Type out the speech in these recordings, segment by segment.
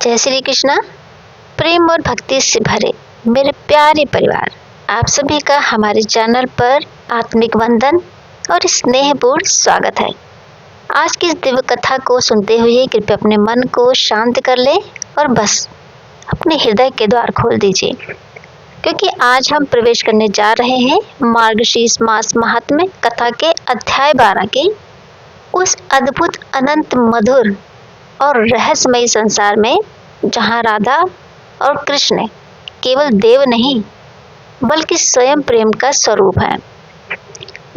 जय श्री कृष्णा। प्रेम और भक्ति से भरे मेरे प्यारे परिवार, आप सभी का हमारे चैनल पर आत्मिक वंदन और स्नेहपूर्ण स्वागत है। आज की इस दिव्य कथा को सुनते हुए कृपया अपने मन को शांत कर ले और बस अपने हृदय के द्वार खोल दीजिए, क्योंकि आज हम प्रवेश करने जा रहे हैं मार्गशीर्ष मास महात्म्य कथा के अध्याय 12 के उस अद्भुत, अनंत, मधुर और रहस्यमयी संसार में, जहाँ राधा और कृष्ण केवल देव नहीं बल्कि स्वयं प्रेम का स्वरूप है।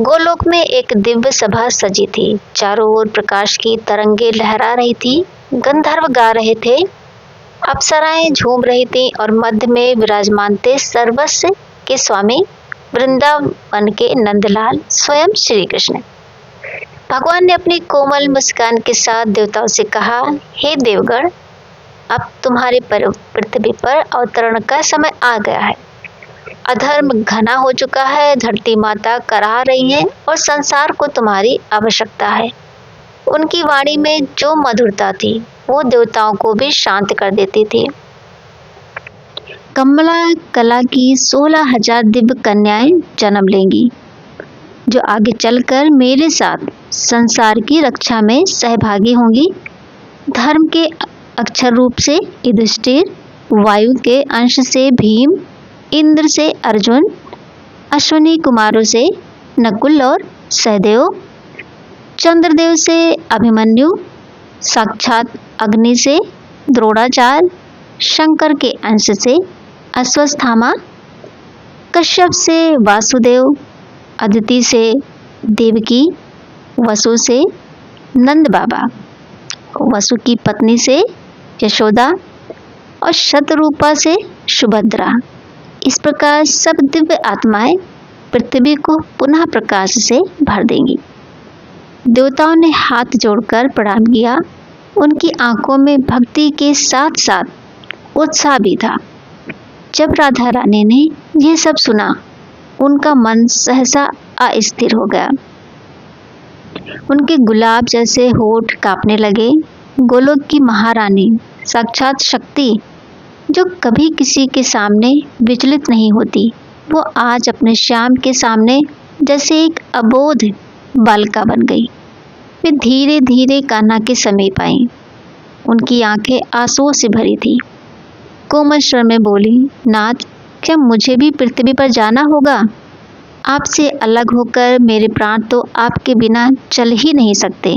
गोलोक में एक दिव्य सभा सजी थी। चारों ओर प्रकाश की तरंगे लहरा रही थी। गंधर्व गा रहे थे, अप्सराएं झूम रही थी और मध्य में विराजमान थे सर्वस्व के स्वामी, वृंदावन के नंदलाल स्वयं श्री कृष्ण। भगवान ने अपनी कोमल मुस्कान के साथ देवताओं से कहा, हे देवगण, अब तुम्हारे पृथ्वी पर अवतरण का समय आ गया है। अधर्म घना हो चुका है, धरती माता कराह रही है और संसार को तुम्हारी आवश्यकता है। उनकी वाणी में जो मधुरता थी वो देवताओं को भी शांत कर देती थी। कमला कला की 16,000 दिव्य कन्याएं जन्म लेंगी, जो आगे चलकर मेरे साथ संसार की रक्षा में सहभागी होंगी। धर्म के अक्षर रूप से युधिष्ठिर, वायु के अंश से भीम, इंद्र से अर्जुन, अश्विनी कुमारों से नकुल और सहदेव, चंद्रदेव से अभिमन्यु, साक्षात अग्नि से द्रोणाचार्य, शंकर के अंश से अश्वत्थामा, कश्यप से वासुदेव, अदिति से देवकी, वसु से नंद बाबा, वसु की पत्नी से यशोदा और शतरूपा से सुभद्रा। इस प्रकार सब दिव्य आत्माएं पृथ्वी को पुनः प्रकाश से भर देंगी। देवताओं ने हाथ जोड़कर प्रणाम किया। उनकी आंखों में भक्ति के साथ साथ उत्साह भी था। जब राधा रानी ने यह सब सुना, उनका मन सहसा अस्थिर हो गया। उनके गुलाब जैसे होठ कांपने लगे। गोलोक की महारानी, साक्षात शक्ति, जो कभी किसी के सामने विचलित नहीं होती, वो आज अपने श्याम के सामने जैसे एक अबोध बालिका बन गई। वे धीरे धीरे कान्हा के समीप आई। उनकी आंखें आंसुओं से भरी थी। कोमल स्वर में बोली, नाथ, क्या मुझे भी पृथ्वी पर जाना होगा? आपसे अलग होकर मेरे प्राण तो आपके बिना चल ही नहीं सकते।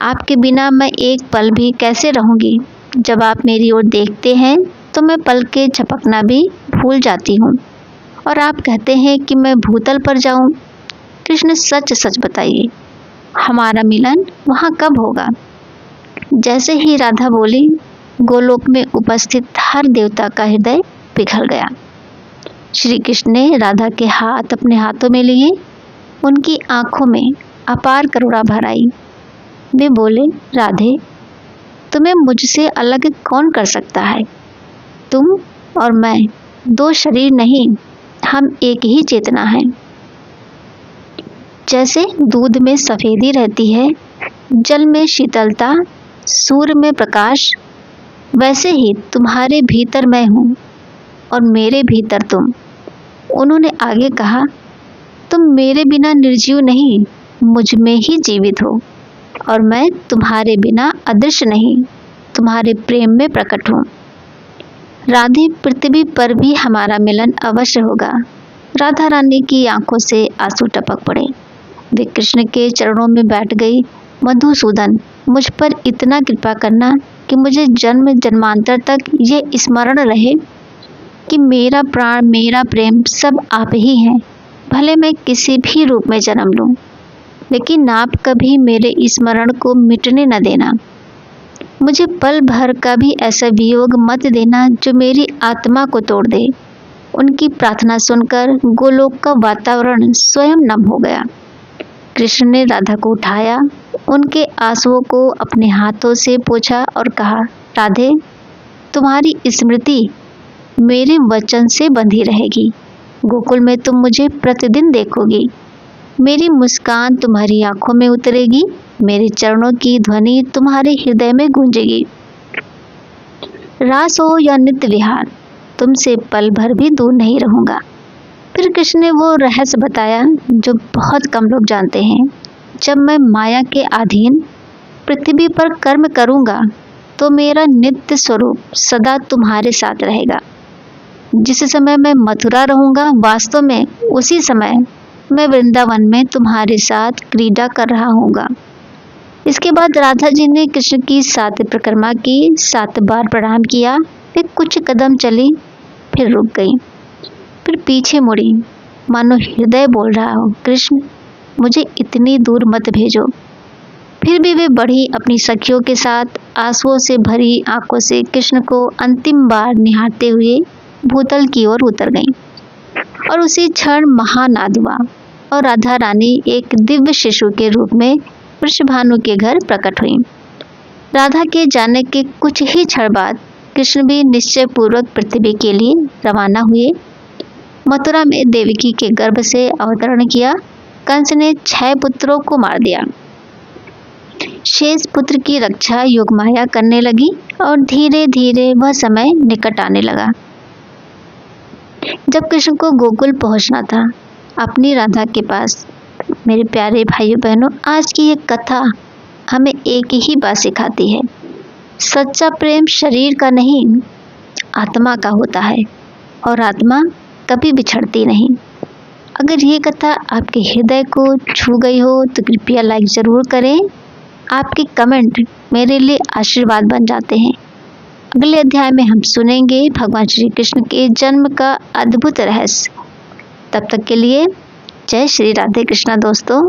आपके बिना मैं एक पल भी कैसे रहूंगी? जब आप मेरी ओर देखते हैं तो मैं पल के झपकना भी भूल जाती हूँ, और आप कहते हैं कि मैं भूतल पर जाऊं। कृष्ण, सच सच बताइए, हमारा मिलन वहाँ कब होगा? जैसे ही राधा बोली, गोलोक में उपस्थित हर देवता का हृदय पिघल गया। श्री कृष्ण ने राधा के हाथ अपने हाथों में लिए। उनकी आंखों में अपार करुणा भर आई। वे बोले, राधे, तुम्हें मुझसे अलग कौन कर सकता है? तुम और मैं दो शरीर नहीं, हम एक ही चेतना है। जैसे दूध में सफेदी रहती है, जल में शीतलता, सूर्य में प्रकाश, वैसे ही तुम्हारे भीतर मैं हूँ और मेरे भीतर तुम। उन्होंने आगे कहा, तुम मेरे बिना निर्जीव नहीं, मुझ में ही जीवित हो, और मैं तुम्हारे बिना अदृश्य नहीं, तुम्हारे प्रेम में प्रकट हूँ। राधे, पृथ्वी पर भी हमारा मिलन अवश्य होगा। राधा रानी की आंखों से आंसू टपक पड़े। वे कृष्ण के चरणों में बैठ गई। मधुसूदन, मुझ पर इतना कृपा करना कि मुझे जन्म जन्मांतर तक ये स्मरण रहे कि मेरा प्राण, मेरा प्रेम सब आप ही हैं। भले मैं किसी भी रूप में जन्म लूं, लेकिन आप कभी मेरे स्मरण को मिटने न देना। मुझे पल भर का भी ऐसा वियोग मत देना जो मेरी आत्मा को तोड़ दे। उनकी प्रार्थना सुनकर गोलोक का वातावरण स्वयं नम हो गया। कृष्ण ने राधा को उठाया, उनके आंसुओं को अपने हाथों से पोंछा और कहा, राधे, तुम्हारी स्मृति मेरे वचन से बंधी रहेगी। गोकुल में तुम मुझे प्रतिदिन देखोगी। मेरी मुस्कान तुम्हारी आंखों में उतरेगी, मेरे चरणों की ध्वनि तुम्हारे हृदय में गूंजेगी। रास हो या नित्य विहार, तुमसे पल भर भी दूर नहीं रहूंगा। फिर कृष्ण ने वो रहस्य बताया जो बहुत कम लोग जानते हैं। जब मैं माया के अधीन पृथ्वी पर कर्म करूंगा तो मेरा नित्य स्वरूप सदा तुम्हारे साथ रहेगा। जिस समय मैं मथुरा रहूंगा, वास्तव में उसी समय मैं वृंदावन में तुम्हारे साथ क्रीड़ा कर रहा हूँगा। इसके बाद राधा जी ने कृष्ण की 7 परिक्रमा की, 7 बार प्रणाम किया। फिर कुछ कदम चली, फिर रुक गई, फिर पीछे मुड़ी, मानो हृदय बोल रहा हो, कृष्ण मुझे इतनी दूर मत भेजो। फिर भी वे बढ़ी अपनी सखियों के साथ, आंसुओं से भरी आंखों से कृष्ण को अंतिम बार निहारते हुए भूतल की ओर उतर गईं। और उसी क्षण महानाद हुआ और राधा रानी एक दिव्य शिशु के रूप में वृषभानु के घर प्रकट हुई। राधा के जाने के कुछ ही क्षण बाद कृष्ण भी निश्चय पूर्वक पृथ्वी के लिए रवाना हुए। मथुरा में देवकी के गर्भ से अवतरण किया। कंस ने 6 पुत्रों को मार दिया। शेष पुत्र की रक्षा योगमाया करने लगी और धीरे धीरे वह समय निकट आने लगा जब कृष्ण को गोकुल पहुंचना था, अपनी राधा के पास। मेरे प्यारे भाइयों बहनों, आज की ये कथा हमें एक ही बात सिखाती है, सच्चा प्रेम शरीर का नहीं, आत्मा का होता है और आत्मा कभी बिछड़ती नहीं। अगर ये कथा आपके हृदय को छू गई हो तो कृपया लाइक ज़रूर करें। आपके कमेंट मेरे लिए आशीर्वाद बन जाते हैं। अगले अध्याय में हम सुनेंगे भगवान श्री कृष्ण के जन्म का अद्भुत रहस्य। तब तक के लिए जय श्री राधे कृष्णा दोस्तों।